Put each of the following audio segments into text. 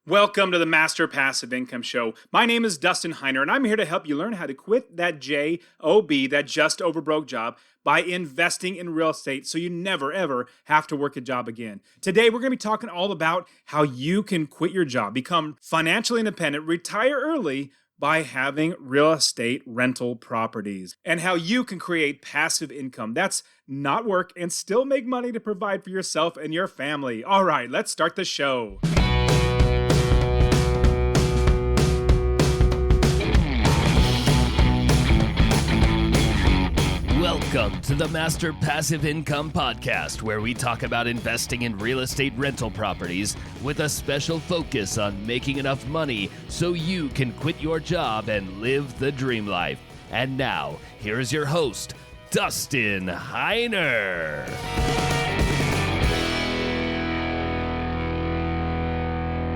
Welcome to the Master Passive Income Show. My name is Dustin Heiner, and I'm here to help you learn how to quit that JOB, that just over broke job, by investing in real estate so you never, ever have to work a job again. Today, we're going to be talking all about how you can quit your job, become financially independent, retire early by having real estate rental properties, and how you can create passive income that's not work and still make money to provide for yourself and your family. All right, let's start the show. Welcome to the Master Passive Income Podcast, where we talk about investing in real estate rental properties with a special focus on making enough money so you can quit your job and live the dream life. And now, here is your host, Dustin Heiner.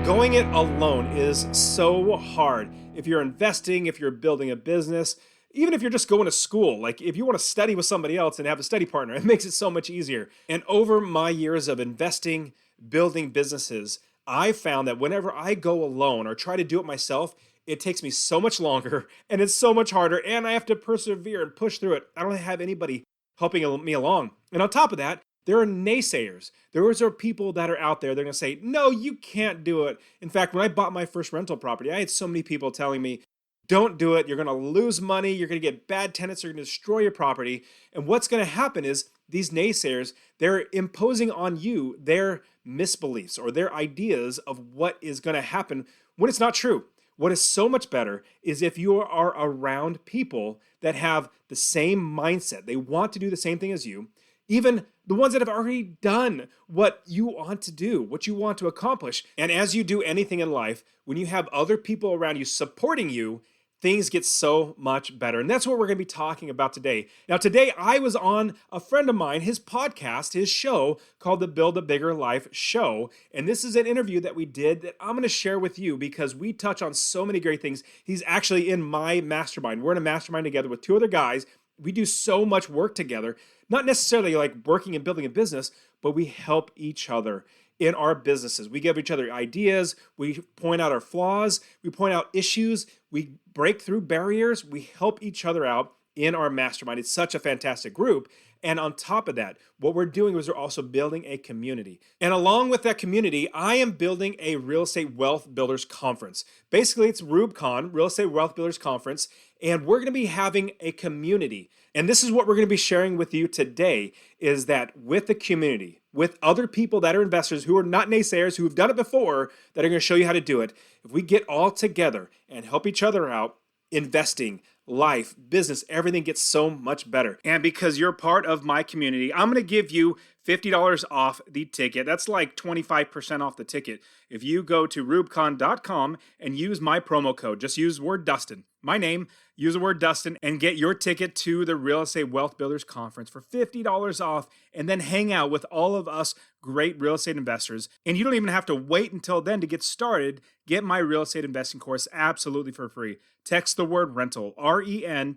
Going it alone is so hard. If you're investing, if you're building a business, even if you're just going to school, like if you want to study with somebody else and have a study partner, it makes it so much easier. And over my years of investing, building businesses, I found that whenever I go alone or try to do it myself, it takes me so much longer and it's so much harder and I have to persevere and push through it. I don't have anybody helping me along. And on top of that, there are naysayers. There are people that are out there, they're going to say, no, you can't do it. In fact, when I bought my first rental property, I had so many people telling me, don't do it. You're going to lose money. You're going to get bad tenants. You're going to destroy your property. And what's going to happen is these naysayers, they're imposing on you their misbeliefs or their ideas of what is going to happen when it's not true. What is so much better is if you are around people that have the same mindset. They want to do the same thing as you. Even the ones that have already done what you want to do, what you want to accomplish. And as you do anything in life, when you have other people around you supporting you, things get so much better. And that's what we're going to be talking about today. Now, today I was on a friend of mine, his podcast, his show called the Build a Bigger Life Show. And this is an interview that we did that I'm going to share with you because we touch on so many great things. He's actually in my mastermind. We're in a mastermind together with two other guys. We do so much work together, not necessarily like working and building a business, but we help each other in our businesses. We give each other ideas. We point out our flaws. We point out issues. We break through barriers. We help each other out in our mastermind. It's such a fantastic group. And on top of that, what we're doing is we're also building a community. And along with that community, I am building a Real Estate Wealth Builders Conference. Basically, it's RubeCon, Real Estate Wealth Builders Conference, and we're going to be having a community. And this is what we're going to be sharing with you today, is that with the community, with other people that are investors who are not naysayers, who have done it before, that are going to show you how to do it, if we get all together and help each other out, investing, life, business, everything gets so much better. And because you're part of my community, I'm going to give you $50 off the ticket. That's like 25% off the ticket. If you go to rubecon.com and use my promo code, just use word Dustin, my name, use the word Dustin, and get your ticket to the Real Estate Wealth Builders Conference for $50 off, and then hang out with all of us great real estate investors. And you don't even have to wait until then to get started. Get my real estate investing course absolutely for free. Text the word rental, RENTAL,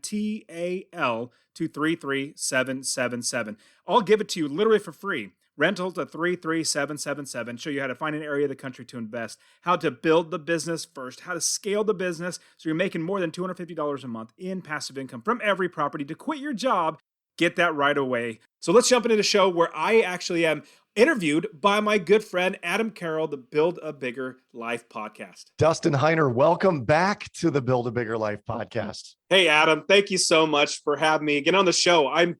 to 33777. I'll give it to you literally for free. Rental to 33777. Show you how to find an area of the country to invest, how to build the business first, how to scale the business so you're making more than $250 a month in passive income from every property. To quit your job, get that right away. So let's jump into the show where I actually am interviewed by my good friend, Adam Carroll, the Build a Bigger Life podcast. Dustin Heiner, welcome back to the Build a Bigger Life podcast. Hey, Adam, thank you so much for having me again on the show. I'm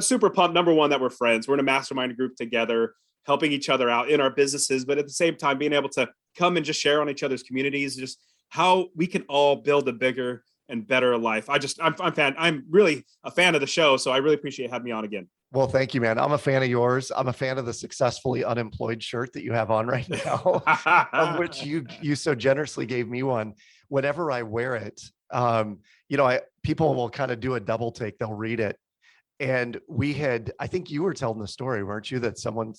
super pumped. Number one, that we're friends. We're in a mastermind group together, helping each other out in our businesses, but at the same time, being able to come and just share on each other's communities, just how we can all build a bigger and better life. I'm really a fan of the show, so I really appreciate having me on again. Well, thank you, man. I'm a fan of yours. I'm a fan of the Successfully Unemployed shirt that you have on right now, of which you so generously gave me one. Whenever I wear it, people will kind of do a double take. They'll read it. And I think you were telling the story, weren't you? That someone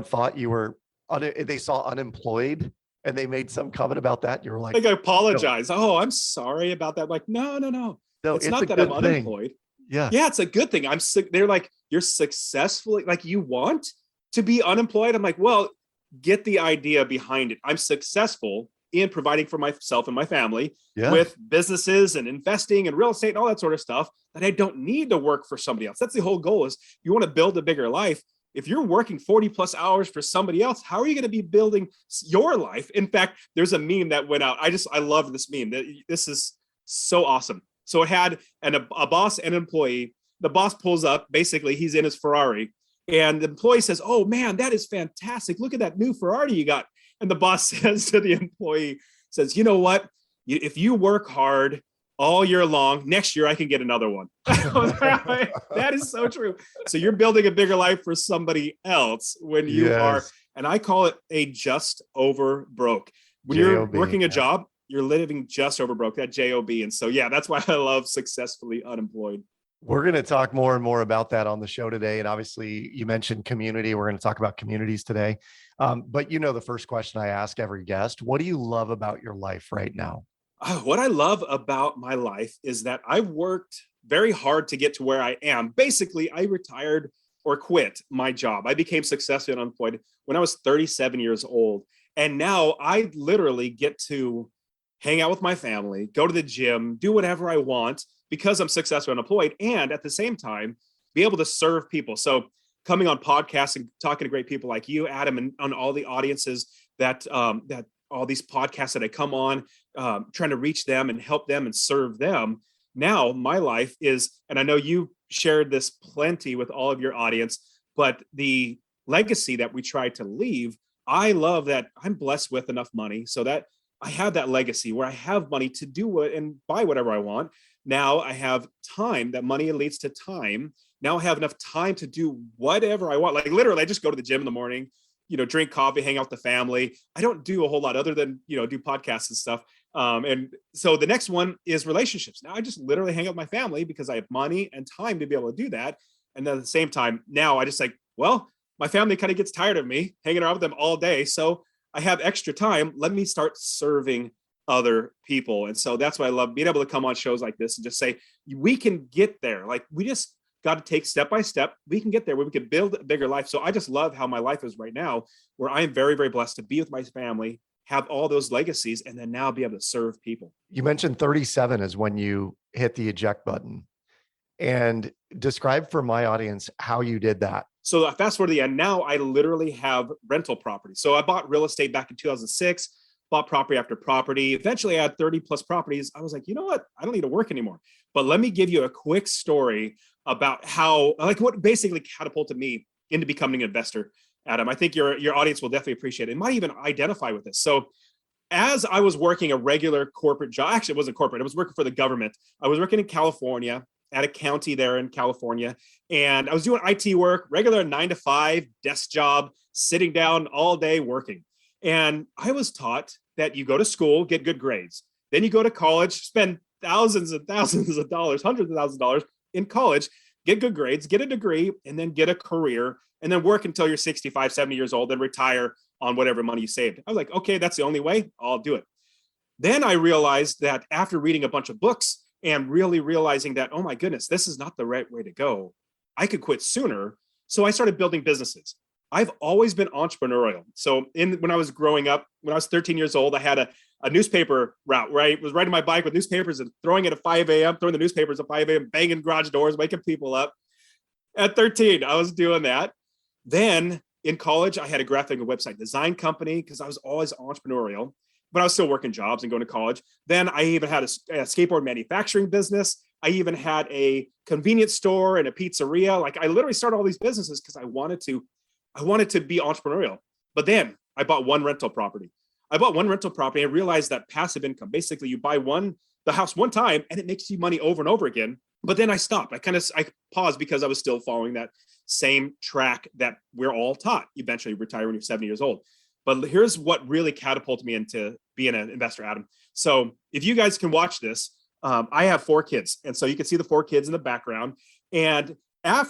thought you were, they saw unemployed and they made some comment about that. You were like, I apologize. No. Oh, I'm sorry about that. Like, no. It's not that I'm unemployed. Yeah, it's a good thing. I'm sick. They're like, you're successfully, like, you want to be unemployed. I'm like, well, get the idea behind it. I'm successful in providing for myself and my family with businesses and investing and real estate and all that sort of stuff, that I don't need to work for somebody else. That's the whole goal. Is you want to build a bigger life. If you're working 40 plus hours for somebody else, how are you going to be building your life? In fact, there's a meme that went out. I love this meme. This is so awesome. So it had a boss and an employee. The boss pulls up, basically he's in his Ferrari, and the employee says, "Oh man, that is fantastic. Look at that new Ferrari you got." And the boss says to the employee, says, "You know what? If you work hard all year long, next year I can get another one." That is so true. So you're building a bigger life for somebody else when you are, and I call it a just over broke. When you're working a job, you're living just over broke, that JOB. And so, yeah, that's why I love Successfully Unemployed. We're going to talk more and more about that on the show today. And obviously you mentioned community. We're going to talk about communities today. But the first question I ask every guest, what do you love about your life right now? What I love about my life is that I worked very hard to get to where I am. Basically, I retired or quit my job. I became successfully unemployed when I was 37 years old. And now I literally get to hang out with my family, go to the gym, do whatever I want because I'm successfully unemployed, and at the same time, be able to serve people. So coming on podcasts and talking to great people like you, Adam, and on all the audiences that all these podcasts that I come on, trying to reach them and help them and serve them. Now my life is, and I know you shared this plenty with all of your audience, but the legacy that we try to leave, I love that I'm blessed with enough money so that I have that legacy where I have money to do it and buy whatever I want. Now I have time. That money leads to time. Now I have enough time to do whatever I want. Like literally, I just go to the gym in the morning, drink coffee, hang out with the family. I don't do a whole lot other than, do podcasts and stuff. And so the next one is relationships. Now I just literally hang out with my family because I have money and time to be able to do that. And then at the same time, now I just my family kind of gets tired of me hanging around with them all day. So I have extra time. Let me start serving other people. And so that's why I love being able to come on shows like this and just say, we can get there. Like we just got to take step by step. We can get there where we can build a bigger life. So I just love how my life is right now, where I am very, very blessed to be with my family, have all those legacies, and then now be able to serve people. You mentioned 37 is when you hit the eject button, and describe for my audience how you did that. So fast forward to the end. Now I literally have rental property. So I bought real estate back in 2006, bought property after property. Eventually I had 30 plus properties. I was like, you know what? I don't need to work anymore. But let me give you a quick story about how, what basically catapulted me into becoming an investor, Adam. I think your audience will definitely appreciate it. It might even identify with this. So as I was working a regular corporate job, actually it wasn't corporate, I was working for the government. I was working in California at a county there in California. And I was doing IT work, regular 9-to-5 desk job, sitting down all day working. And I was taught that you go to school, get good grades. Then you go to college, spend thousands and thousands of dollars, hundreds of thousands of dollars in college, get good grades, get a degree, and then get a career, and then work until you're 65, 70 years old and retire on whatever money you saved. I was like, okay, that's the only way, I'll do it. Then I realized that after reading a bunch of books and really realizing that, oh my goodness, this is not the right way to go, I could quit sooner. So I started building businesses. I've always been entrepreneurial. So when I was growing up, when I was 13 years old, I had a newspaper route where I was riding my bike with newspapers and throwing it at 5 a.m., throwing the newspapers at 5 a.m., banging garage doors, waking people up. At 13, I was doing that. Then in college, I had a graphic and website design company because I was always entrepreneurial, but I was still working jobs and going to college. Then I even had a skateboard manufacturing business. I even had a convenience store and a pizzeria. Like I literally started all these businesses because I wanted to be entrepreneurial. But then I bought one rental property. And realized that passive income, basically you buy the house one time and it makes you money over and over again. But then I stopped. I paused because I was still following that same track that we're all taught. Eventually retire when you're 70 years old. But here's what really catapulted me into being an investor, Adam. So if you guys can watch this, I have 4 kids. And so you can see the 4 kids in the background. And I'm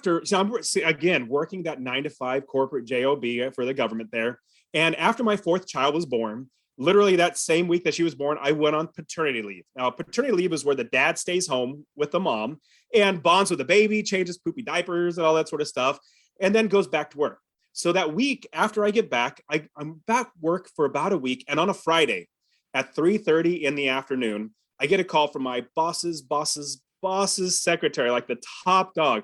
again working that 9-to-5 corporate job for the government there. And after my 4th child was born, literally that same week that she was born, I went on paternity leave. Now, paternity leave is where the dad stays home with the mom and bonds with the baby, changes poopy diapers and all that sort of stuff, and then goes back to work. So that week after I get back, I'm back work for about a week. And on a Friday at 3:30 in the afternoon, I get a call from my boss's secretary, like the top dog.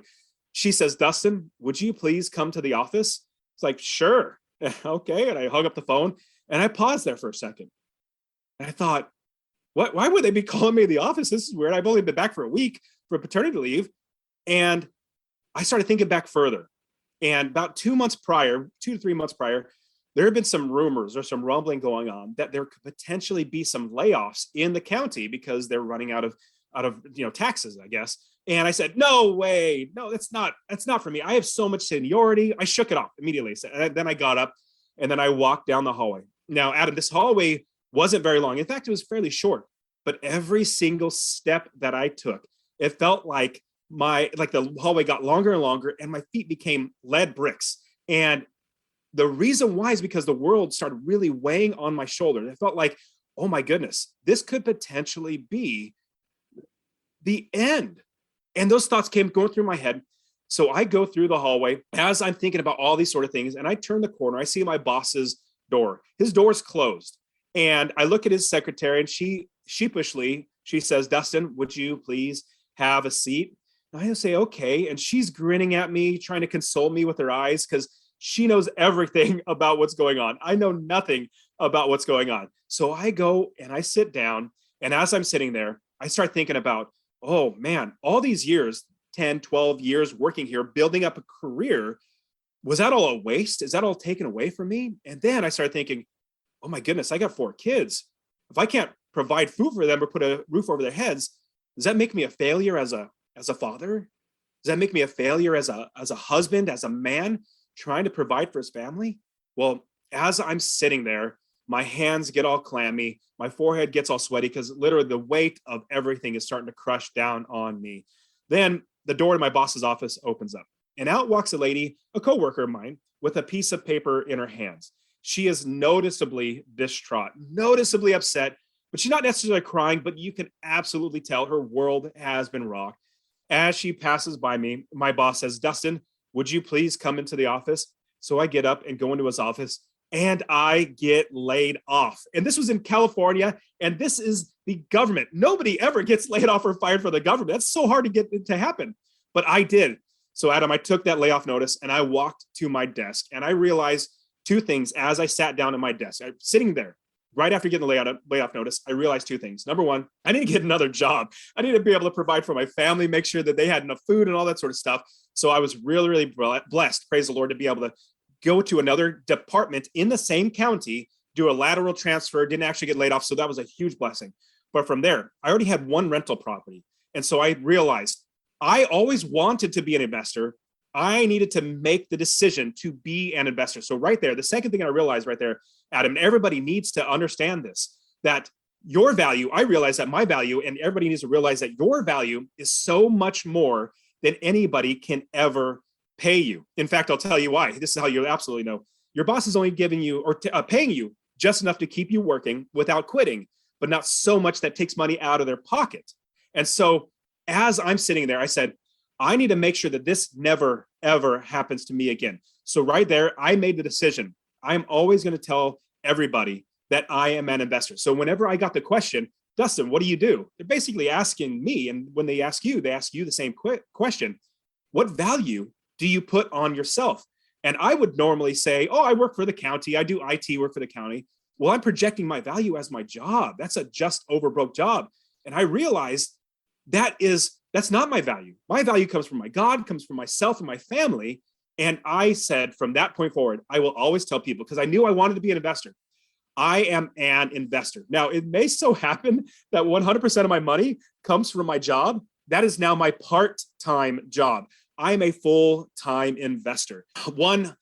She says, Dustin, would you please come to the office? It's like, sure. Okay. And I hung up the phone and I paused there for a second. And I thought, what? Why would they be calling me to the office? This is weird. I've only been back for a week for paternity leave. And I started thinking back further. And about 2 to 3 months prior, there have been some rumors or some rumbling going on that there could potentially be some layoffs in the county because they're running out of taxes, I guess. And I said, no way, no, that's not for me. I have so much seniority. I shook it off immediately. So, and then I got up and then I walked down the hallway. Now, Adam, this hallway wasn't very long. In fact, it was fairly short, but every single step that I took, it felt like the hallway got longer and longer and my feet became lead bricks. And the reason why is because the world started really weighing on my shoulders. It felt like, oh my goodness, this could potentially be the end. And those thoughts came going through my head. So I go through the hallway as I'm thinking about all these sort of things. And I turn the corner. I see my boss's door. His door's closed. And I look at his secretary and she says, Dustin, would you please have a seat? And I say, okay. And she's grinning at me, trying to console me with her eyes because she knows everything about what's going on. I know nothing about what's going on. So I go and I sit down. And as I'm sitting there, I start thinking about, oh man, all these years, 10, 12 years working here, building up a career, was that all a waste? Is that all taken away from me? And then I started thinking, oh my goodness, I got 4 kids. If I can't provide food for them or put a roof over their heads, does that make me a failure as a father? Does that make me a failure as a husband, as a man trying to provide for his family? Well, as I'm sitting there, my hands get all clammy. My forehead gets all sweaty because literally the weight of everything is starting to crush down on me. Then the door to my boss's office opens up and out walks a lady, a coworker of mine, with a piece of paper in her hands. She is noticeably distraught, noticeably upset, but she's not necessarily crying, but you can absolutely tell her world has been rocked. As she passes by me, my boss says, Dustin, would you please come into the office? So I get up and go into his office and I get laid off. And this was in California, and this is the government. Nobody ever gets laid off or fired for the government. That's so hard to get it to happen. But I did. So Adam, I took that layoff notice and I walked to my desk and I realized 2 things as I sat down at my desk. I'm sitting there right after getting the layoff notice. I realized 2 things. Number one, I need to get another job. I need to be able to provide for my family, make sure that they had enough food and all that sort of stuff. So I was really, really blessed, praise the Lord, to be able to go to another department in the same county, do a lateral transfer, didn't actually get laid off. So that was a huge blessing. But from there, I already had 1 rental property. And so I realized I always wanted to be an investor. I needed to make the decision to be an investor. So right there, the second thing I realized right there, Adam, and everybody needs to understand this, that your value, I realize that my value, and everybody needs to realize that your value is so much more than anybody can ever pay you. In fact, I'll tell you why. This is how you absolutely know. Your boss is only giving you or paying you just enough to keep you working without quitting, but not so much that takes money out of their pocket. And so as I'm sitting there, I said, I need to make sure that this never, ever happens to me again. So right there, I made the decision. I'm always going to tell everybody that I am an investor. So whenever I got the question, Dustin, what do you do? They're basically asking me. And when they ask you the same question. What value do you put on yourself? And I would normally say, oh, I work for the county. I do IT work for the county. Well, I'm projecting my value as my job. That's a just over broke job. And I realized that's not my value. My value comes from my God, comes from myself and my family. And I said, from that point forward, I will always tell people, because I knew I wanted to be an investor, I am an investor. Now, it may so happen that 100% of my money comes from my job. That is now my part-time job. I'm a full-time investor, 100%.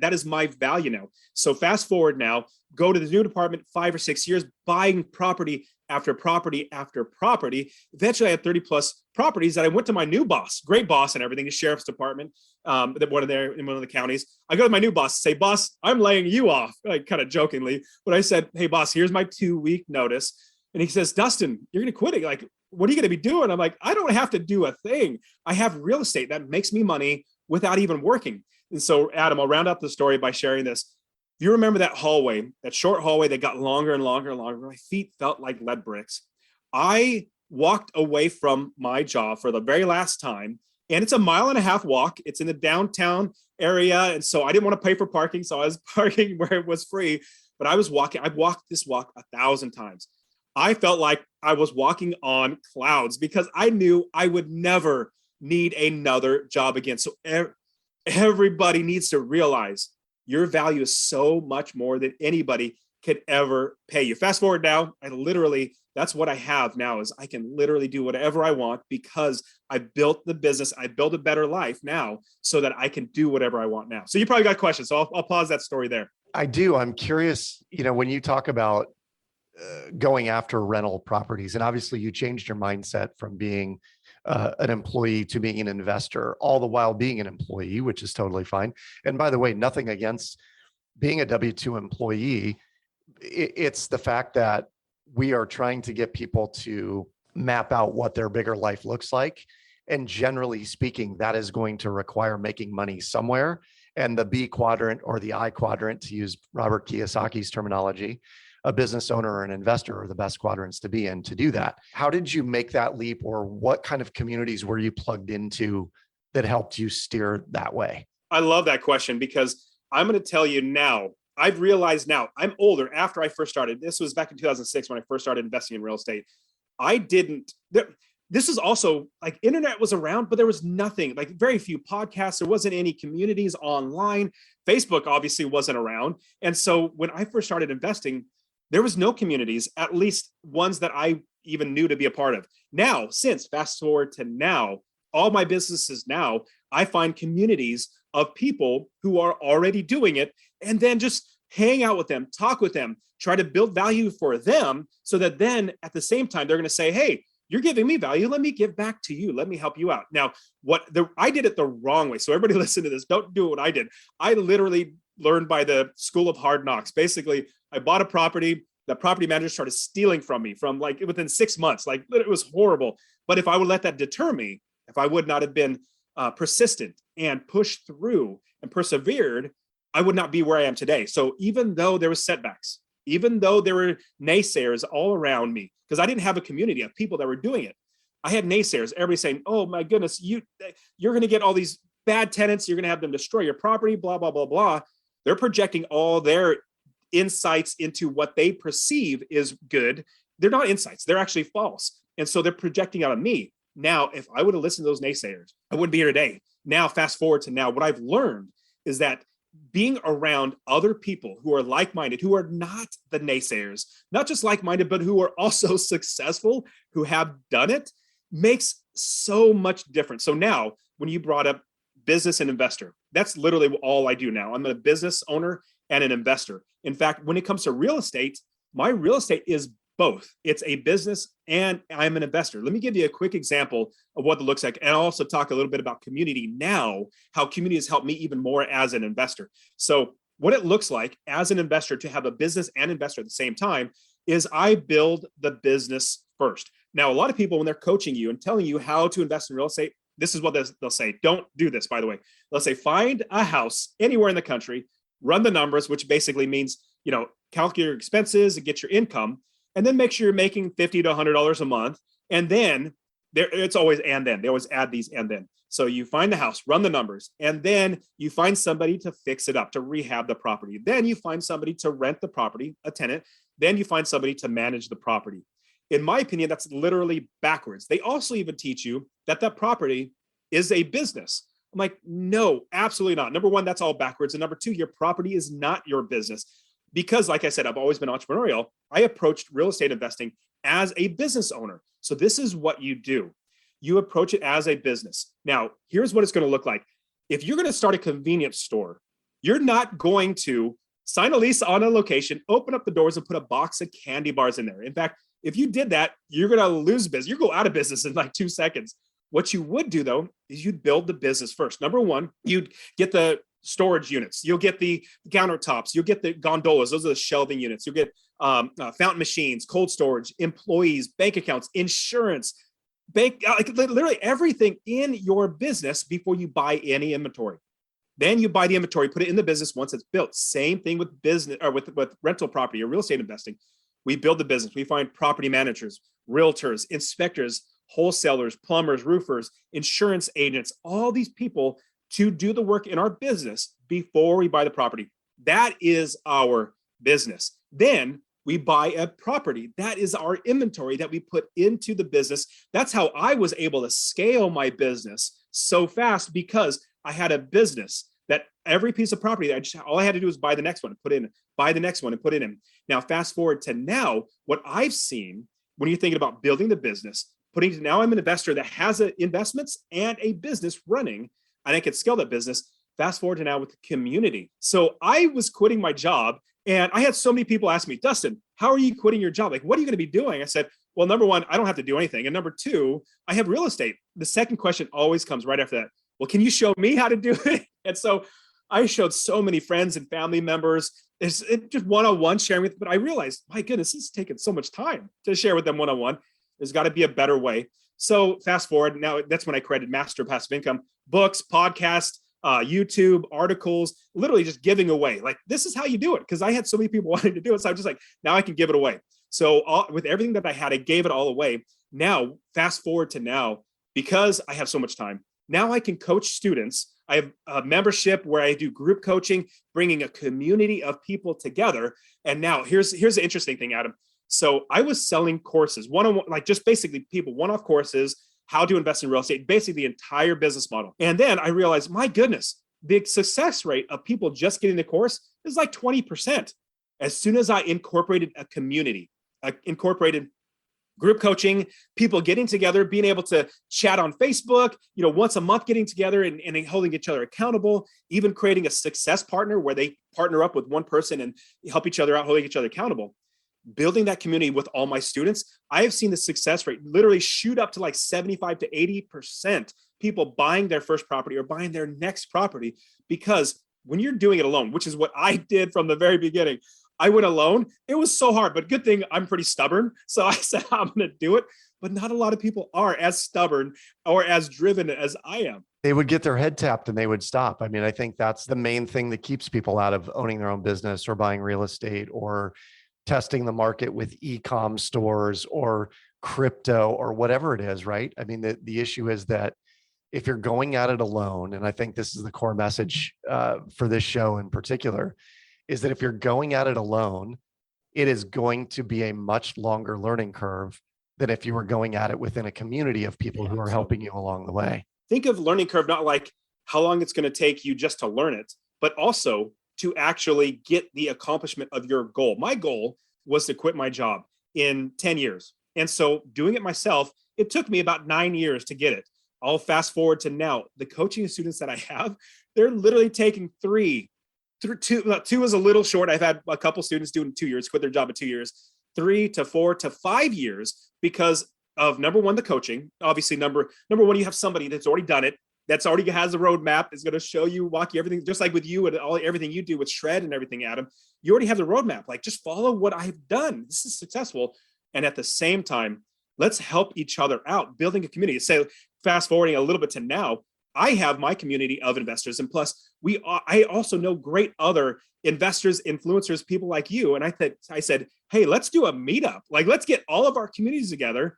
That is my value now. So fast forward now, go to the new department, 5 or 6 years, buying property after property after property. Eventually, I had 30 plus properties that I went to my new boss, great boss and everything, the sheriff's department, in one of the counties. I go to my new boss, say, boss, I'm laying you off, like kind of jokingly. But I said, hey, boss, here's my 2-week notice. And he says, Dustin, you're going to quit it. Like, what are you going to be doing? I'm like, I don't have to do a thing. I have real estate that makes me money without even working. And so, Adam, I'll round out the story by sharing this. If you remember that hallway, that short hallway that got longer and longer and longer, my feet felt like lead bricks. I walked away from my job for the very last time, and it's a 1.5 mile walk. It's in the downtown area. And so I didn't want to pay for parking. So I was parking where it was free, but I was walking. I've walked this walk 1,000 times. I felt like I was walking on clouds because I knew I would never need another job again. So everybody needs to realize your value is so much more than anybody could ever pay you. Fast forward now, that's what I have now is I can literally do whatever I want because I built the business. I built a better life now so that I can do whatever I want now. So you probably got questions. So I'll pause that story there. I do. I'm curious, when you talk about going after rental properties, and obviously you changed your mindset from being an employee to being an investor, all the while being an employee, which is totally fine. And by the way, nothing against being a W-2 employee. It's the fact that we are trying to get people to map out what their bigger life looks like. And generally speaking, that is going to require making money somewhere. And the B quadrant or the I quadrant, to use Robert Kiyosaki's terminology, a business owner or an investor are the best quadrants to be in to do that. How did you make that leap, or what kind of communities were you plugged into that helped you steer that way? I love that question because I'm going to tell you now, I've realized now, I'm older. After I first started, this was back in 2006 when I first started investing in real estate. This is also like internet was around, but there was nothing, like very few podcasts. There wasn't any communities online. Facebook obviously wasn't around. And so when I first started investing, there was no communities, at least ones that I even knew to be a part of. Now, fast forward to now, all my businesses now, I find communities of people who are already doing it, and then just hang out with them, talk with them, try to build value for them so that then at the same time, they're going to say, hey, you're giving me value. Let me give back to you. Let me help you out. Now, I did it the wrong way. So everybody listen to this. Don't do what I did. I literally learned by the school of hard knocks. Basically, I bought a property. The property manager started stealing from me within 6 months. Like it was horrible. But if I would let that deter me, if I would not have been persistent and pushed through and persevered, I would not be where I am today. So even though there was setbacks, even though there were naysayers all around me, because I didn't have a community of people that were doing it, I had naysayers. Everybody saying, "Oh my goodness, you're going to get all these bad tenants. You're going to have them destroy your property." Blah blah blah blah. They're projecting all their insights into what they perceive is good. They're not insights. They're actually false. And so they're projecting out of me. Now, if I would have listened to those naysayers, I wouldn't be here today. Now, fast forward to now, what I've learned is that being around other people who are like-minded, who are not the naysayers, not just like-minded, but who are also successful, who have done it, makes so much difference. So now, when you brought up business and investor, that's literally all I do now. I'm a business owner and an investor. In fact, when it comes to real estate, my real estate is both. It's a business and I'm an investor. Let me give you a quick example of what it looks like. And I'll also talk a little bit about community now, how community has helped me even more as an investor. So what it looks like as an investor to have a business and investor at the same time is I build the business first. Now, a lot of people, when they're coaching you and telling you how to invest in real estate, this is what they'll say. Don't do this, by the way. They'll say, find a house anywhere in the country, run the numbers, which basically means, calculate your expenses and get your income, and then make sure you're making $50 to $100 a month. And then it's always, and then they always add these, and then. So you find the house, run the numbers, and then you find somebody to fix it up, to rehab the property. Then you find somebody to rent the property, a tenant. Then you find somebody to manage the property. In my opinion, that's literally backwards. They also even teach you that property is a business. I'm like, no, absolutely not. Number one, that's all backwards. And number two, your property is not your business. Because like I said, I've always been entrepreneurial. I approached real estate investing as a business owner. So this is what you do. You approach it as a business. Now, here's what it's going to look like. If you're going to start a convenience store, you're not going to sign a lease on a location, open up the doors and put a box of candy bars in there. In fact, if you did that, you're going to lose business. You go out of business in like 2 seconds. What you would do though, is you'd build the business first. Number one, you'd get the storage units. You'll get the countertops. You'll get the gondolas. Those are the shelving units. You'll get fountain machines, cold storage, employees, bank accounts, insurance, literally everything in your business before you buy any inventory. Then you buy the inventory, put it in the business once it's built. Same thing with business or with rental property or real estate investing. We build the business. We find property managers, realtors, inspectors, wholesalers, plumbers, roofers, insurance agents, all these people to do the work in our business before we buy the property. That is our business. Then we buy a property. That is our inventory that we put into the business. That's how I was able to scale my business so fast, because I had a business that every piece of property, all I had to do was buy the next one and put in, buy the next one and put it in. Now, fast forward to now, what I've seen when you're thinking about building the business, now I'm an investor that has investments and a business running, and I can scale that business. Fast forward to now with the community. So I was quitting my job, and I had so many people ask me, Dustin, how are you quitting your job? Like, what are you going to be doing? I said, well, number one, I don't have to do anything. And number two, I have real estate. The second question always comes right after that. Well, can you show me how to do it? And so I showed so many friends and family members. It's just one-on-one sharing with, but I realized, my goodness, this is taking so much time to share with them one-on-one. There's got to be a better way. So fast forward, now that's when I created Master Passive Income, books, podcasts, YouTube, articles, literally just giving away. Like, this is how you do it. Because I had so many people wanting to do it. So I'm just like, now I can give it away. So with everything that I had, I gave it all away. Now, fast forward to now, because I have so much time, now I can coach students. I have a membership where I do group coaching, bringing a community of people together. And now here's the interesting thing, Adam. So I was selling courses, one-on-one, like just basically people, one-off courses, how to invest in real estate, basically the entire business model. And then I realized, my goodness, the success rate of people just getting the course is like 20%. As soon as I incorporated a community, incorporated group coaching, people getting together, being able to chat on Facebook, once a month getting together and holding each other accountable, even creating a success partner where they partner up with one person and help each other out, holding each other accountable. Building that community with all my students, I have seen the success rate literally shoot up to like 75 to 80% people buying their first property or buying their next property. Because when you're doing it alone, which is what I did from the very beginning, I went alone. It was so hard, but good thing I'm pretty stubborn. So I said, I'm going to do it. But not a lot of people are as stubborn or as driven as I am. They would get their head tapped and they would stop. I mean, I think that's the main thing that keeps people out of owning their own business or buying real estate or testing the market with e-com stores or crypto or whatever it is, right? I mean, the issue is that if you're going at it alone, and I think this is the core message for this show in particular, is that if you're going at it alone, it is going to be a much longer learning curve than if you were going at it within a community of people who are helping you along the way. Think of learning curve, not like how long it's going to take you just to learn it, but also to actually get the accomplishment of your goal. My goal was to quit my job in 10 years. And so doing it myself, it took me about 9 years to get it. I'll fast forward to now. The coaching students that I have, they're literally taking two is a little short. I've had a couple students doing 2 years, quit their job in 2 years, 3 to 4 to 5 years, because of number one, the coaching. Obviously, number one, you have somebody that's already done it, that's already has a roadmap, is going to show you, walk you everything, just like with you and everything you do with Shred and everything, Adam. You already have the roadmap. Like, just follow what I've done. This is successful. And at the same time, let's help each other out, building a community. So fast forwarding a little bit to now, I have my community of investors. And plus, I also know great other investors, influencers, people like you. And I said, hey, let's do a meetup. Like, let's get all of our communities together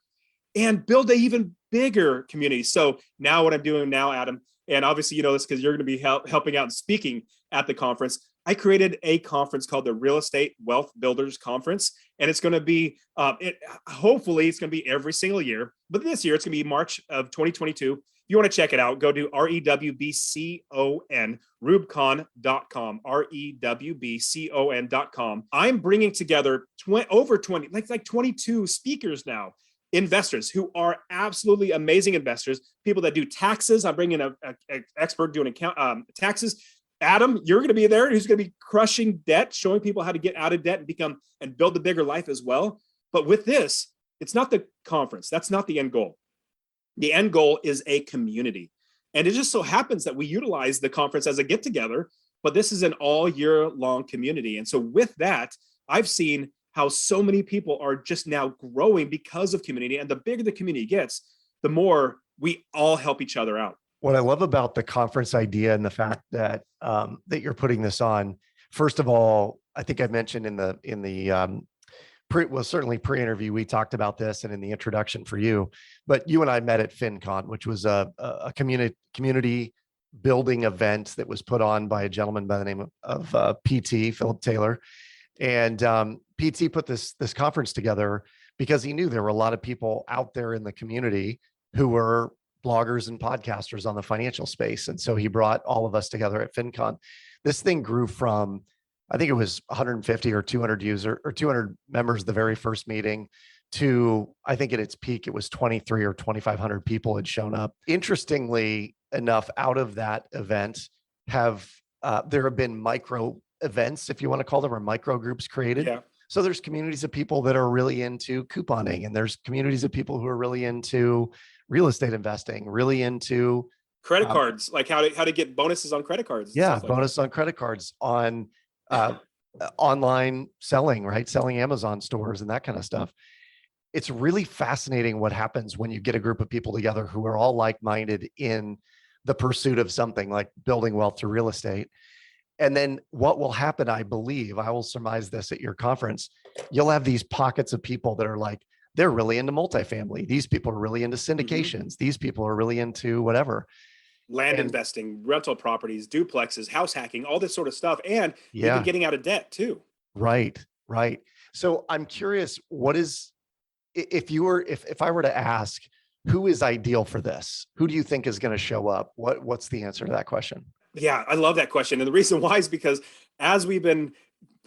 and build an even bigger community. So now what I'm doing now, Adam, and obviously you know this because you're going to be helping out and speaking at the conference, I created a conference called the Real Estate Wealth Builders Conference. And it's going to be, hopefully it's going to be every single year. But this year it's going to be March of 2022. If you want to check it out, go to REWBCON, rubcon.com, REWBCON.com. I'm bringing together over 20, like 22 speakers now, investors who are absolutely amazing investors, people that do taxes. I'm bringing an expert doing taxes. Adam, you're going to be there, who's going to be crushing debt, showing people how to get out of debt and build a bigger life as well. But with this, it's not the conference. That's not the end goal. The end goal is a community. And it just so happens that we utilize the conference as a get together, but this is an all year long community. And so with that, I've seen how so many people are just now growing because of community. And the bigger the community gets, the more we all help each other out. What I love about the conference idea and the fact that that you're putting this on, first of all, I think I mentioned in the certainly pre-interview we talked about this, and in the introduction for you, but you and I met at FinCon, which was a community building event that was put on by a gentleman by the name of PT Philip Taylor, and PT put this conference together because he knew there were a lot of people out there in the community who were bloggers and podcasters on the financial space. And so he brought all of us together at FinCon. This thing grew from, I think it was 150 or 200 members the very first meeting to, I think at its peak, it was 23 or 2,500 people had shown up. Interestingly enough, out of that event there have been micro events, if you want to call them, or micro groups created. Yeah. So there's communities of people that are really into couponing, and there's communities of people who are really into real estate investing, really into credit cards, like how to get bonuses on credit cards. Yeah, bonus on credit cards, on online selling, right? Selling Amazon stores and that kind of stuff. It's really fascinating what happens when you get a group of people together who are all like-minded in the pursuit of something like building wealth through real estate. And then what will happen, I believe, I will surmise this at your conference, you'll have these pockets of people that are like, they're really into multifamily. These people are really into syndications. These people are really into whatever. Land investing, rental properties, duplexes, house hacking, all this sort of stuff. And even getting out of debt too. Right. So I'm curious, if I were to ask, who is ideal for this? Who do you think is going to show up? What's the answer to that question? Yeah, I love that question. And the reason why is because as we've been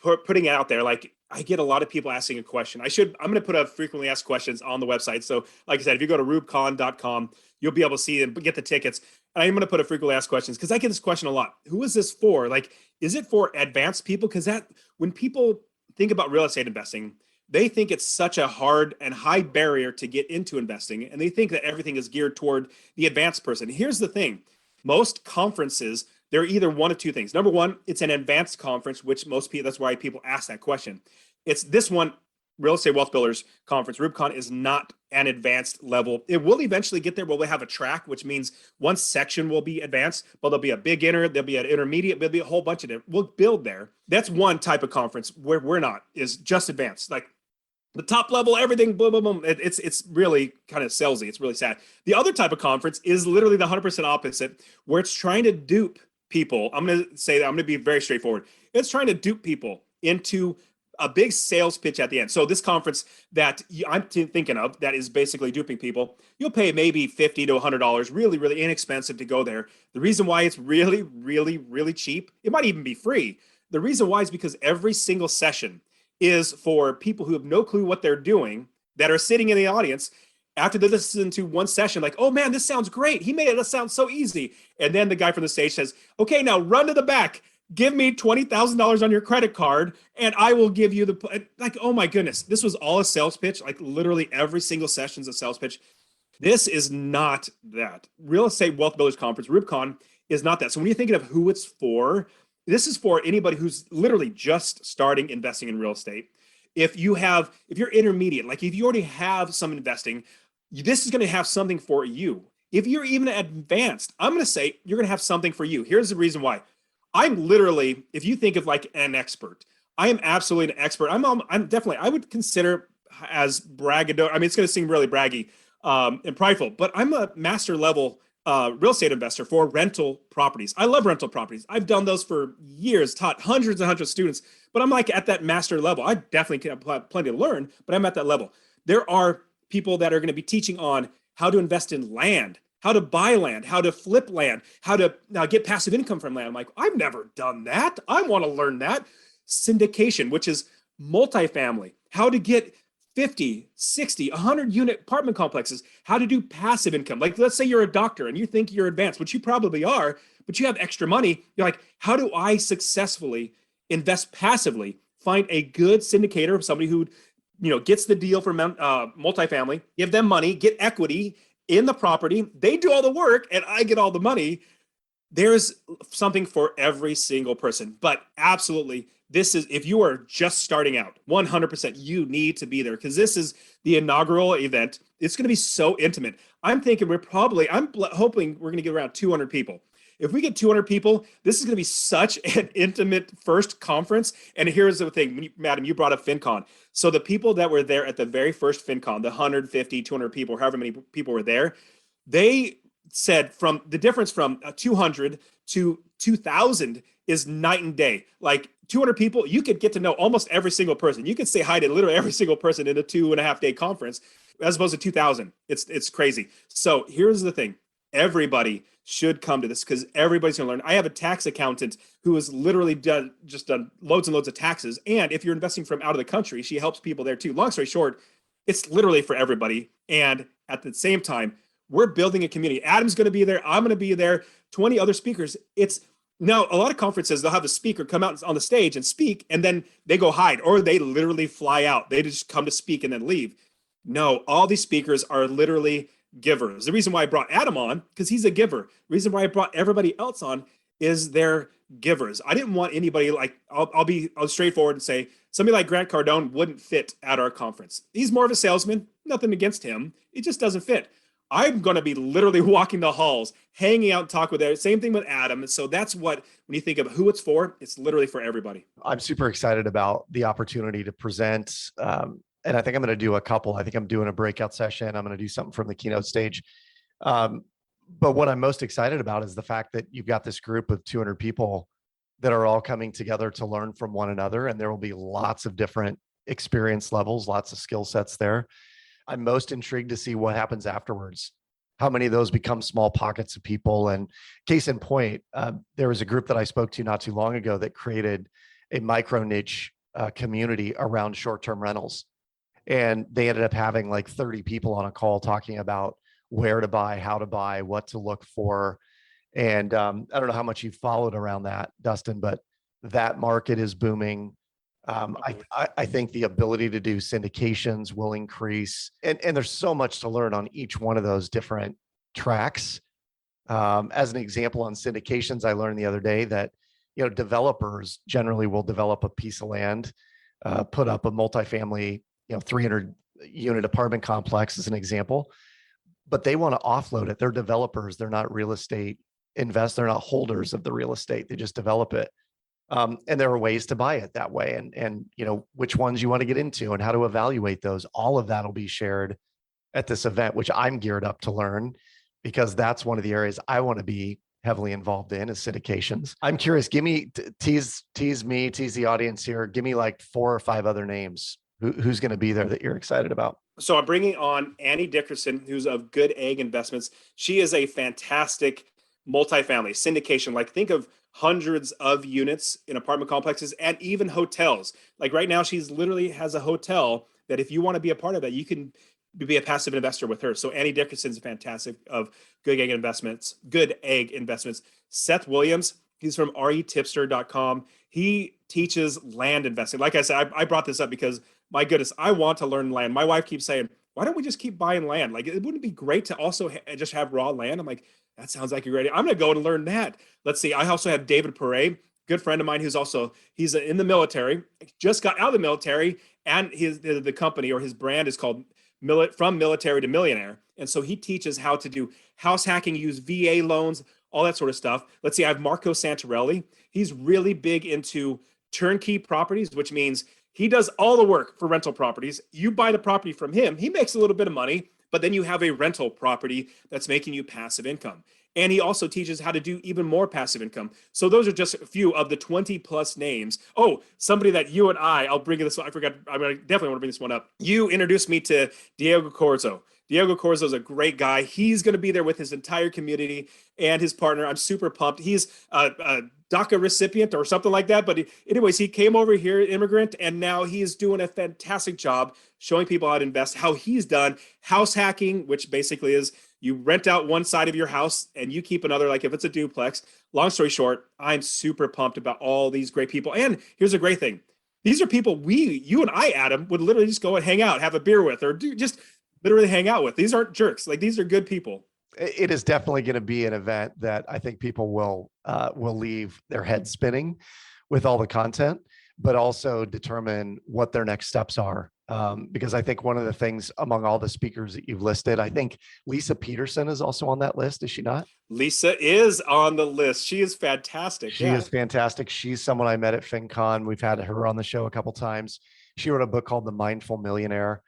putting it out there, like I get a lot of people asking a question. I'm going to put up frequently asked questions on the website. So like I said, if you go to rubcon.com, you'll be able to see and get the tickets. And I'm going to put a frequently asked questions because I get this question a lot. Who is this for? Like, is it for advanced people? Because when people think about real estate investing, they think it's such a hard and high barrier to get into investing. And they think that everything is geared toward the advanced person. Here's the thing. Most conferences, they're either one of two things. Number one, it's an advanced conference, which most people, that's why people ask that question. It's this one, Real Estate Wealth Builders Conference, RUBCon, is not an advanced level. It will eventually get there where we'll have a track, which means one section will be advanced, but there'll be a beginner, there'll be an intermediate, there'll be a whole bunch of them. We'll build there. That's one type of conference where we're not, is just advanced. Like the top level, everything, boom, boom, boom. It's really kind of salesy. It's really sad. The other type of conference is literally the 100% opposite, where it's trying to dupe people. I'm going to say that, I'm going to be very straightforward. It's trying to dupe people into a big sales pitch at the end. So this conference that I'm thinking of that is basically duping people, you'll pay maybe $50 to $100, really, really inexpensive to go there. The reason why it's really, really, really cheap, it might even be free. The reason why is because every single session is for people who have no clue what they're doing, that are sitting in the audience after they listen to one session, like, oh man, this sounds great. He made it sound so easy. And then the guy from the stage says, okay, now run to the back. Give me $20,000 on your credit card and I will give you like, oh my goodness, this was all a sales pitch. Like literally every single session is a sales pitch. This is not that. Real Estate Wealth Builders Conference, RUBCon, is not that. So when you're thinking of who it's for, this is for anybody who's literally just starting investing in real estate. If you're intermediate, like if you already have some investing, this is going to have something for you. If you're even advanced, I'm going to say you're going to have something for you. Here's the reason why. I'm literally, if you think of like an expert, I am absolutely an expert. I'm definitely, I would consider as braggadocio. I mean, it's going to seem really braggy and prideful, but I'm a master level real estate investor for rental properties. I love rental properties. I've done those for years, taught hundreds and hundreds of students, but I'm like at that master level. I definitely have plenty to learn, but I'm at that level. There are people that are going to be teaching on how to invest in land, how to buy land, how to flip land, how to get passive income from land. I'm like, I've never done that. I want to learn that. Syndication, which is multifamily, how to get 50, 60, 100 unit apartment complexes, how to do passive income. Like, let's say you're a doctor and you think you're advanced, which you probably are, but you have extra money. You're like, how do I successfully invest passively? Find a good syndicator, somebody who, gets the deal for multifamily, give them money, get equity in the property. They do all the work and I get all the money. There's something for every single person, but absolutely this is, if you are just starting out, 100%, you need to be there because this is the inaugural event. It's going to be so intimate. I'm thinking I'm hoping we're going to get around 200 people. If we get 200 people, this is going to be such an intimate first conference. And here's the thing, Madam, you brought up FinCon. So the people that were there at the very first FinCon, the 150, 200 people, however many people were there, they said from the difference from 200 to 2,000 is night and day. Like 200 people, you could get to know almost every single person. You could say hi to literally every single person in a 2.5 day conference, as opposed to 2,000. It's crazy. So here's the thing. Everybody should come to this because everybody's going to learn. I have a tax accountant who has literally done loads and loads of taxes. And if you're investing from out of the country, she helps people there too. Long story short, it's literally for everybody. And at the same time, we're building a community. Adam's going to be there. I'm going to be there. 20 other speakers. It's now a lot of conferences, they'll have a speaker come out on the stage and speak, and then they go hide, or they literally fly out. They just come to speak and then leave. No, all these speakers are literally givers. The reason why I brought Adam on, because he's a giver. The reason why I brought everybody else on is they're givers. I didn't want anybody like, I'll be straightforward and say, somebody like Grant Cardone wouldn't fit at our conference. He's more of a salesman, nothing against him. It just doesn't fit. I'm going to be literally walking the halls, hanging out and talk with them. Same thing with Adam. And so that's what, when you think of who it's for, it's literally for everybody. I'm super excited about the opportunity to present. And I think I'm going to do a couple. I think I'm doing a breakout session. I'm going to do something from the keynote stage. But what I'm most excited about is the fact that you've got this group of 200 people that are all coming together to learn from one another. And there will be lots of different experience levels, lots of skill sets there. I'm most intrigued to see what happens afterwards. How many of those become small pockets of people? And case in point, there was a group that I spoke to not too long ago that created a micro niche community around short-term rentals. And they ended up having like 30 people on a call talking about where to buy, how to buy, what to look for. And I don't know how much you followed around that, Dustin, but that market is booming. I think the ability to do syndications will increase, and there's so much to learn on each one of those different tracks. As an example, on syndications, I learned the other day that, developers generally will develop a piece of land, put up a multifamily, 300 unit apartment complex as an example, but they want to offload it. They're developers. They're not real estate investors. They're not holders of the real estate. They just develop it. And there are ways to buy it that way, and which ones you want to get into and how to evaluate those. All of that will be shared at this event, which I'm geared up to learn, because that's one of the areas I want to be heavily involved in is syndications. I'm curious. Give me tease the audience here. Give me like 4 or 5 other names. Who's going to be there that you're excited about? So I'm bringing on Annie Dickerson, who's of Good Egg Investments. She is a fantastic multifamily syndication. Like, think of hundreds of units in apartment complexes and even hotels. Like right now, she's literally has a hotel that if you want to be a part of that, you can be a passive investor with her. So Annie Dickerson's fantastic, of Good Egg Investments. Seth Williams, he's from retipster.com. He teaches land investing. Like I said, I brought this up because, my goodness, I want to learn land. My wife keeps saying, why don't we just keep buying land? Like, it wouldn't be great to also just have raw land? I'm like, that sounds like a great idea. I'm going to go and learn that. Let's see. I also have David Perret, good friend of mine, he's in the military, just got out of the military, and the company or his brand is called From Military to Millionaire. And so he teaches how to do house hacking, use VA loans, all that sort of stuff. Let's see. I have Marco Santarelli. He's really big into turnkey properties, which means he does all the work for rental properties. You buy the property from him. He makes a little bit of money, but then you have a rental property that's making you passive income. And he also teaches how to do even more passive income. So those are just a few of the 20 plus names. Oh, somebody that you and I'll bring this one. I forgot. I definitely want to bring this one up. You introduced me to Diego Corzo. Diego Corzo is a great guy. He's going to be there with his entire community and his partner. I'm super pumped. He's a DACA recipient or something like that. But anyways, he came over here, immigrant, and now he is doing a fantastic job showing people how to invest, how he's done house hacking, which basically is you rent out one side of your house and you keep another, like if it's a duplex. Long story short, I'm super pumped about all these great people. And here's a great thing. These are people you and I, Adam, would literally just go and hang out, have a beer with, or just literally hang out with. These aren't jerks. Like, these are good people. It is definitely going to be an event that I think people will leave their head spinning with all the content. but also determine what their next steps are. Because I think one of the things among all the speakers that you've listed, I think Lisa Peterson is also on that list. Is she not? Lisa is on the list. She is fantastic. She is fantastic. She's someone I met at FinCon. We've had her on the show a couple times. She wrote a book called The Mindful Millionaire.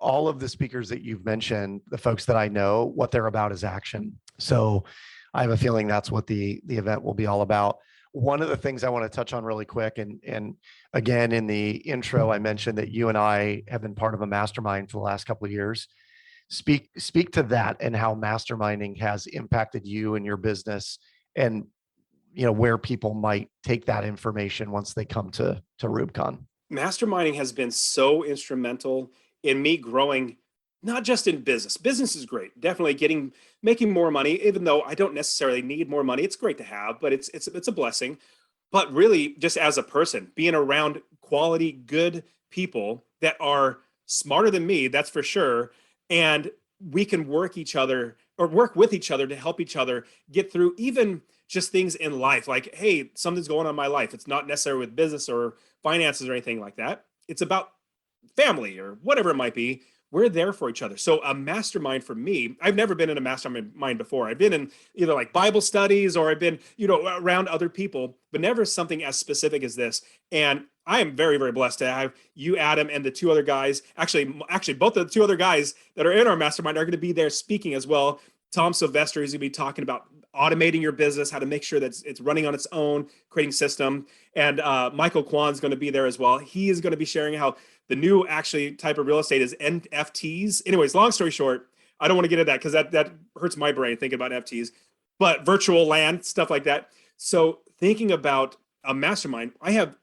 All of the speakers that you've mentioned, the folks that I know, what they're about is action. So I have a feeling that's what the event will be all about. One of the things I want to touch on really quick, and again, in the intro, I mentioned that you and I have been part of a mastermind for the last couple of years. Speak to that and how masterminding has impacted you and your business, and where people might take that information once they come to RubeCon. Masterminding has been so instrumental in me growing, not just in business. Business is great, definitely making more money, even though I don't necessarily need more money. It's great to have, but it's a blessing. But really, just as a person, being around quality, good people that are smarter than me, that's for sure. And we can work with each other to help each other get through even just things in life. Like, hey, something's going on in my life. It's not necessarily with business or finances or anything like that. It's about family or whatever it might be. We're there for each other. So a mastermind for me, I've never been in a mastermind before. I've been in either like Bible studies or I've been, around other people, but never something as specific as this. And I am very, very blessed to have you, Adam, and the two other guys. Actually, both of the two other guys that are in our mastermind are going to be there speaking as well. Tom Sylvester is going to be talking about automating your business, how to make sure that it's running on its own, creating system. And Michael Kwan is going to be there as well. He is going to be sharing how the new actually type of real estate is NFTs. Anyways, long story short, I don't want to get into that because that hurts my brain thinking about NFTs, but virtual land, stuff like that. So thinking about a mastermind, I have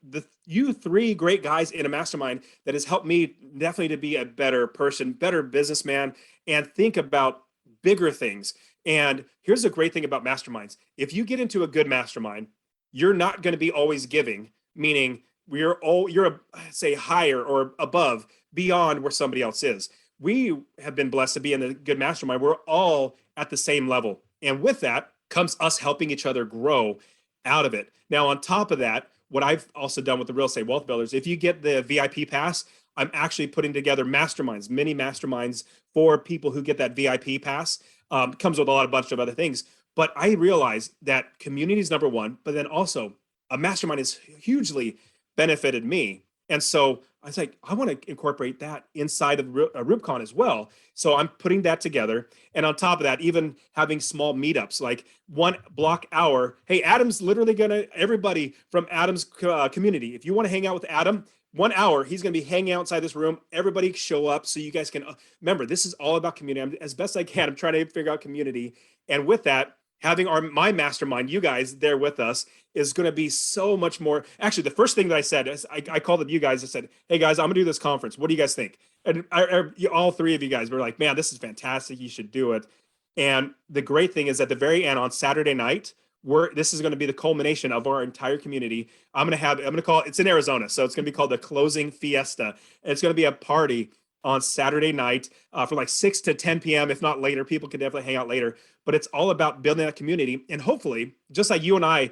you three great guys in a mastermind that has helped me definitely to be a better person, better businessman, and think about bigger things. And here's the great thing about masterminds. If you get into a good mastermind, you're not going to be always giving, meaning you're say higher or above, beyond where somebody else is. We have been blessed to be in a good mastermind. We're all at the same level. And with that comes us helping each other grow out of it. Now, on top of that, what I've also done with the Real Estate Wealth Builders, if you get the VIP pass, I'm actually putting together masterminds, mini masterminds for people who get that VIP pass. Comes with a bunch of other things. But I realized that community is number one, but then also a mastermind has hugely benefited me. And so I was like, I want to incorporate that inside of RubeCon as well. So I'm putting that together. And on top of that, even having small meetups, like 1 block hour. Hey, Adam's literally everybody from Adam's community, if you want to hang out with Adam, 1 hour, he's going to be hanging outside this room. Everybody show up so you guys can remember, this is all about community. As best I can, I'm trying to figure out community. And with that, having my mastermind, you guys there with us, is going to be so much more. Actually, the first thing that I said is I called up you guys. I said, hey guys, I'm going to do this conference. What do you guys think? And all three of you guys were like, man, this is fantastic. You should do it. And the great thing is at the very end on Saturday night, this is going to be the culmination of our entire community. I'm going to call it, it's in Arizona. So it's going to be called the Closing Fiesta. And it's going to be a party on Saturday night from like 6 to 10 p.m. If not later, people can definitely hang out later, but it's all about building that community. And hopefully, just like you and I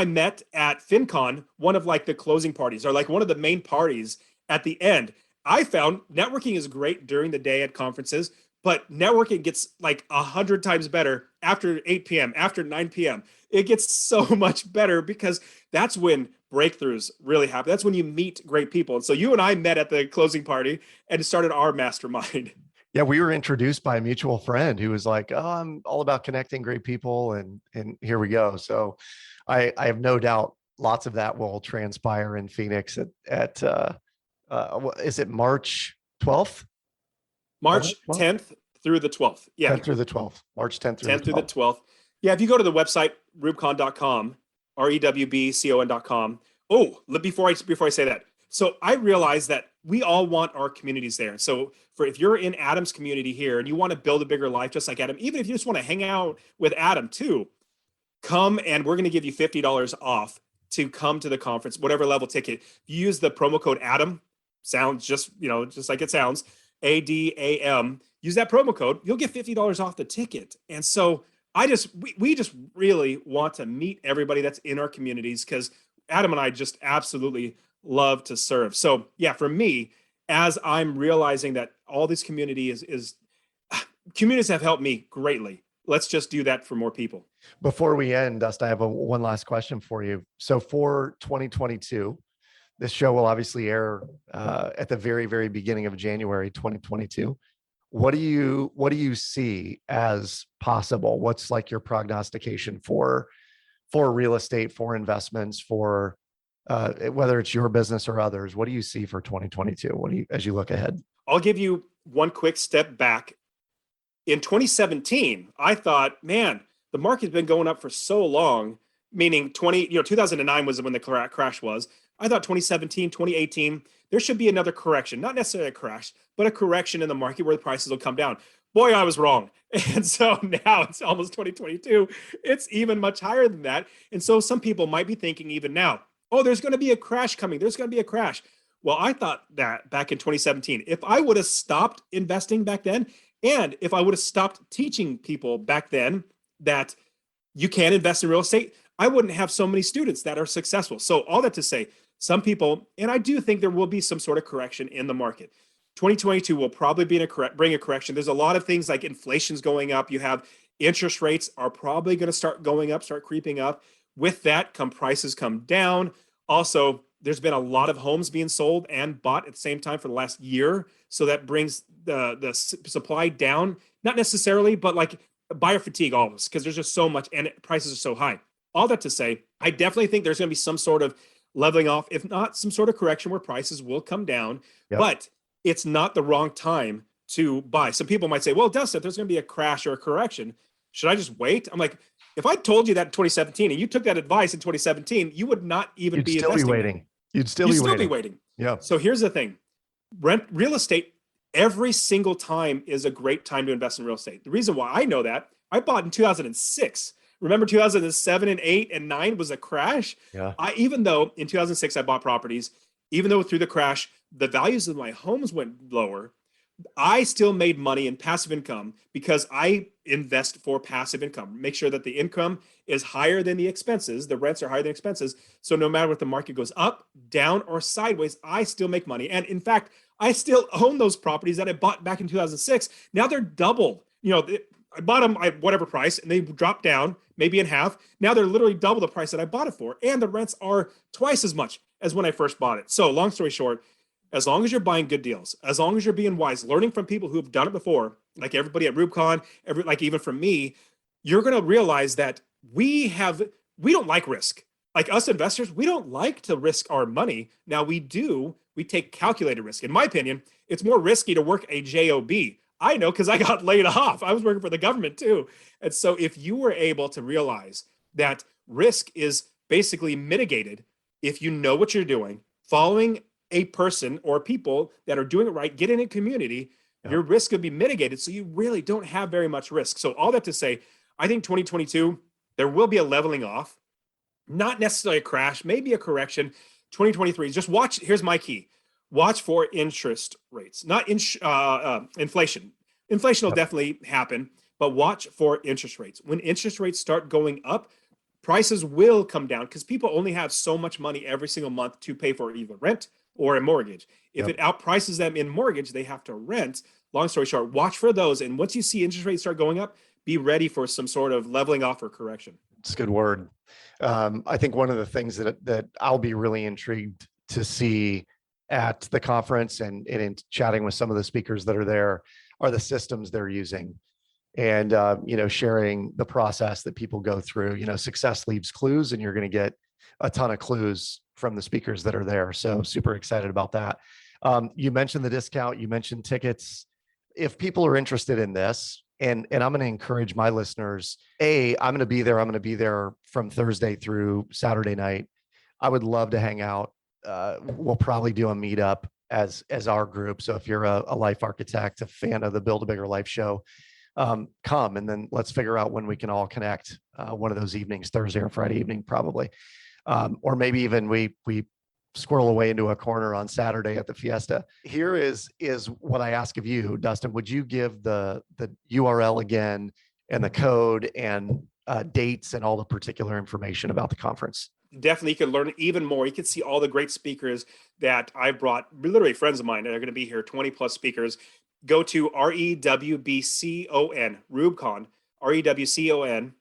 met at FinCon, one of like the closing parties or like one of the main parties at the end. I found networking is great during the day at conferences, but networking gets like 100 times better after 8 p.m., after 9 p.m. It gets so much better because that's when breakthroughs really happen. That's when you meet great people. And so you and I met at the closing party and started our mastermind. Yeah, we were introduced by a mutual friend who was like, "Oh, I'm all about connecting great people," and here we go. So, I have no doubt lots of that will transpire in Phoenix at is it March 12th? March 10th through the 12th. Yeah, 10th through the 12th. March 10th through 10th through the 12th. Yeah, if you go to the website rubcon.com, REWBCON.com. Oh, before I say that, so I realized that we all want our communities there. So if you're in Adam's community here and you want to build a bigger life just like Adam, even if you just want to hang out with Adam too, come and we're going to give you $50 off to come to the conference, whatever level ticket. You use the promo code Adam, sounds just like it sounds, ADAM. Use that promo code, you'll get $50 off the ticket. And so we just really want to meet everybody that's in our communities because Adam and I just absolutely love to serve. So yeah, for me, as I'm realizing that all this community is communities have helped me greatly. Let's just do that for more people. Before we end, Dust, I have one last question for you. So for 2022, this show will obviously air at the very, very beginning of January 2022. What do you see as possible? What's like your prognostication for real estate, for investments, for whether it's your business or others? What do you see for 2022? As you look ahead? I'll give you one quick step back. In 2017, I thought, man, the market's been going up for so long, meaning 2009 was when the crash was. I thought 2017, 2018, there should be another correction, not necessarily a crash, but a correction in the market where the prices will come down. Boy, I was wrong. And so now it's almost 2022. It's even much higher than that. And so some people might be thinking even now, oh, there's going to be a crash coming. There's going to be a crash. Well, I thought that back in 2017, if I would have stopped investing back then, and if I would have stopped teaching people back then that you can invest in real estate, I wouldn't have so many students that are successful. So all that to say, some people, and I do think there will be some sort of correction in the market. 2022 will probably bring a correction. There's a lot of things like inflation's going up. You have interest rates are probably going to start going up, start creeping up. With that, prices come down. Also, there's been a lot of homes being sold and bought at the same time for the last year. So that brings the supply down, not necessarily, but like buyer fatigue almost, because there's just so much and prices are so high. All that to say, I definitely think there's going to be some sort of leveling off, if not some sort of correction where prices will come down, but it's not the wrong time to buy. Some people might say, well, Dustin, if there's going to be a crash or a correction, should I just wait? I'm like, if I told you that in 2017 and you took that advice in 2017, you would not even be investing. Be waiting. You'd still be waiting. Yeah. So here's the thing. Real estate, every single time is a great time to invest in real estate. The reason why I know that, I bought in 2006. Remember 2007 and 8 and 9 was a crash? Yeah. Even though in 2006 I bought properties, even though through the crash, the values of my homes went lower, I still made money in passive income because I invest for passive income. Make sure that the income is higher than the expenses. The rents are higher than expenses. So no matter what the market goes up, down, or sideways, I still make money. And in fact, I still own those properties that I bought back in 2006. Now they're doubled. I bought them at whatever price and they dropped down maybe in half. Now they're literally double the price that I bought it for. And the rents are twice as much as when I first bought it. So long story short, as long as you're buying good deals, as long as you're being wise, learning from people who have done it before, like everybody at Rubicon, like even from me, you're going to realize that we don't like risk. Like us investors, we don't like to risk our money. Now we take calculated risk. In my opinion, it's more risky to work a job. I know because I got laid off. I was working for the government too. And so if you were able to realize that risk is basically mitigated if you know what you're doing, following a person or people that are doing it right, get in a community, your risk could be mitigated. So you really don't have very much risk. So all that to say, I think 2022, there will be a leveling off, not necessarily a crash, maybe a correction. 2023, just watch. Here's my key. Watch for interest rates, not inflation. Inflation will definitely happen, but watch for interest rates. When interest rates start going up, prices will come down because people only have so much money every single month to pay for either rent or a mortgage. If it outprices them in mortgage, they have to rent. Long story short, watch for those. And once you see interest rates start going up, be ready for some sort of leveling off or correction. It's a good word. I think one of the things that I'll be really intrigued to see at the conference and in chatting with some of the speakers that are there are the systems they're using and, sharing the process that people go through. Success leaves clues, and you're going to get a ton of clues from the speakers that are there. So super excited about that. You mentioned the discount, you mentioned tickets. If people are interested in this, and I'm going to encourage my listeners, I'm going to be there. I'm going to be there from Thursday through Saturday night. I would love to hang out. We'll probably do a meetup as our group. So if you're a life architect, a fan of the Build a Bigger Life show, come, and then let's figure out when we can all connect one of those evenings, Thursday or Friday evening, probably. Or maybe even we squirrel away into a corner on Saturday at the Fiesta. Here is what I ask of you, Dustin. Would you give the URL again and the code and dates and all the particular information about the conference? definitely you can learn even more. You can see all the great speakers that I brought, literally friends of mine that are going to be here, 20 plus speakers. Go to REWBCON, RubeCon, REWCON,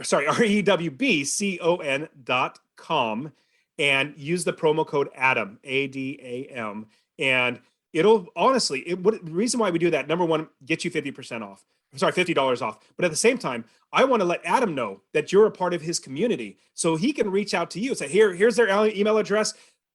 sorry, REWBCON.com, and use the promo code ADAM, ADAM. And it'll honestly, the reason why we do that, number one, get you 50% off. Sorry, $50 off. But at the same time, I want to let Adam know that you're a part of his community, so he can reach out to you and say, here's their email address.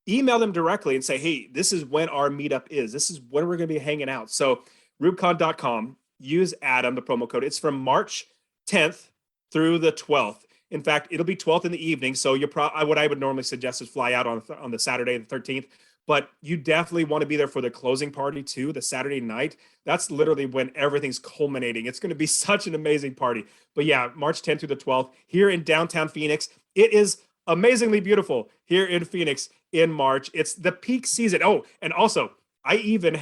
Email them directly and say, hey, this is when our meetup is. This is when we're going to be hanging out. So rubecon.com, use Adam, the promo code. It's from March 10th through the 12th. In fact, it'll be 12th in the evening. So what I would normally suggest is fly out on the Saturday, the 13th. But you definitely want to be there for the closing party too, the Saturday night. That's literally when everything's culminating. It's going to be such an amazing party. But yeah, March 10th through the 12th here in downtown Phoenix. It is amazingly beautiful here in Phoenix in March. It's the peak season. Oh, and also I even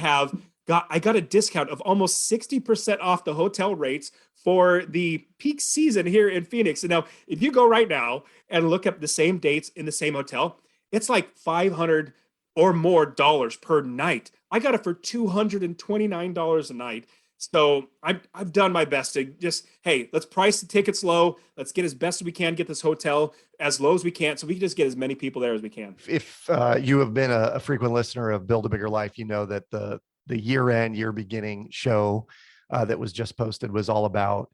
got a discount of almost 60% off the hotel rates for the peak season here in Phoenix. And now if you go right now and look up the same dates in the same hotel, it's like $500 or more dollars per night. I got it for $229 a night. So I've done my best to just, hey, let's price the tickets low. Let's get as best as we can, get this hotel as low as we can, so we can just get as many people there as we can. If you have been a frequent listener of Build a Bigger Life, you know that the year-end, year-beginning show that was just posted was all about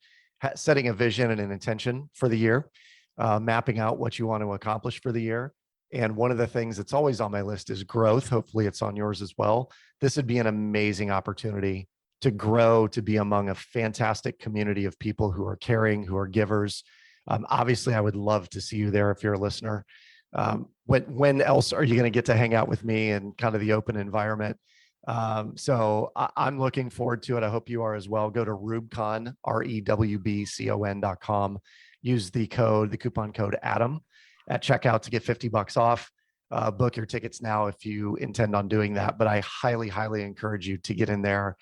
setting a vision and an intention for the year, mapping out what you want to accomplish for the year. And one of the things that's always on my list is growth. Hopefully it's on yours as well. This would be an amazing opportunity to grow, to be among a fantastic community of people who are caring, who are givers. Obviously, I would love to see you there if you're a listener. When else are you going to get to hang out with me in kind of the open environment? So I'm looking forward to it. I hope you are as well. Go to RubeCon, REWBCON.com. Use the coupon code ADAM at checkout to get $50 off. Book your tickets now if you intend on doing that. But I highly, highly encourage you to get in there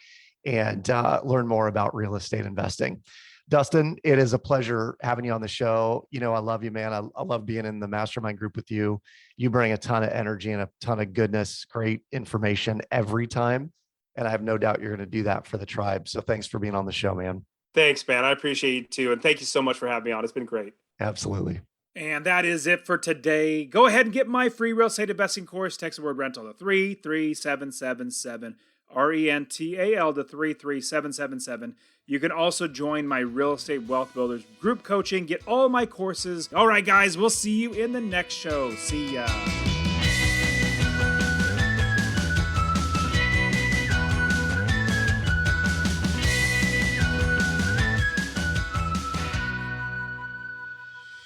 and learn more about real estate investing. Dustin, it is a pleasure having you on the show. You know, I love you, man. I love being in the mastermind group with you. You bring a ton of energy and a ton of goodness, great information every time. And I have no doubt you're going to do that for the tribe. So thanks for being on the show, man. Thanks, man. I appreciate you too. And thank you so much for having me on. It's been great. Absolutely. And that is it for today. Go ahead and get my free real estate investing course. Text the word rental to 33777, RENTAL to 33777. You can also join my Real Estate Wealth Builders group coaching. Get all my courses. All right, guys, we'll see you in the next show. See ya.